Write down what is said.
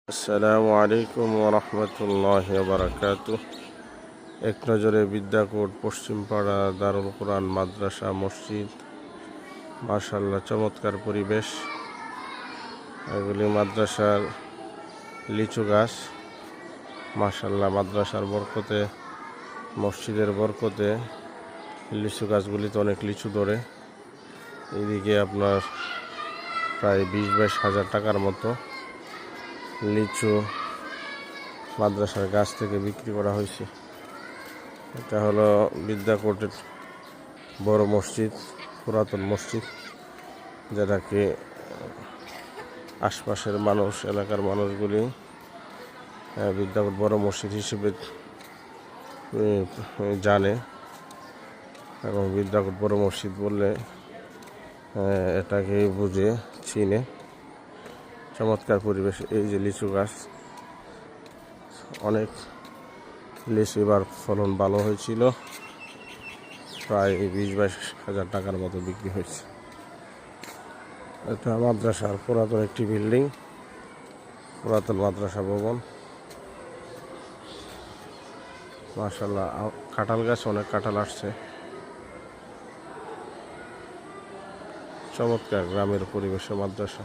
আসসালামু আলাইকুম ওরহমতুল্লাহি ওয়াবারাকাতুহ। এক নজরে বিদ্যাকোট পশ্চিমপাড়া দারুল কোরআন মাদ্রাসা মসজিদ। মাশাআল্লাহ, চমৎকার পরিবেশ। এগুলি মাদ্রাসার লিচু গাছ। মাশাআল্লাহ, মাদ্রাসার বরকতে, মসজিদের বরকতে লিচু গাছগুলিতে অনেক লিচু ধরে। এইদিকে আপনার প্রায় 20-22 হাজার টাকার মতো লিচু মাদ্রাসার গাছ থেকে বিক্রি করা হয়েছে। এটা হলো বিদ্যাকোটের বড় মসজিদ, পুরাতন মসজিদ, যেটাকে আশপাশের মানুষ, এলাকার মানুষগুলি বিদ্যাকোট বড় মসজিদ হিসেবে জানে এবং বিদ্যাকোট বড় মসজিদ বললে এটাকে বুঝে চিনে। চমৎকার পরিবেশ। এই যে লিচু গাছ, অনেক লিচু এবার ফলন ভালো হয়েছিল, প্রায় 20-22 হাজার টাকার মতো বিক্রি হয়েছে। এটা মাদ্রাসার পুরাতন একটি বিল্ডিং, পুরাতন মাদ্রাসা ভবন। মাশাআল্লাহ, কাঁঠাল গাছ, অনেক কাঁঠাল আসছে। চমৎকার গ্রামের পরিবেশে মাদ্রাসা।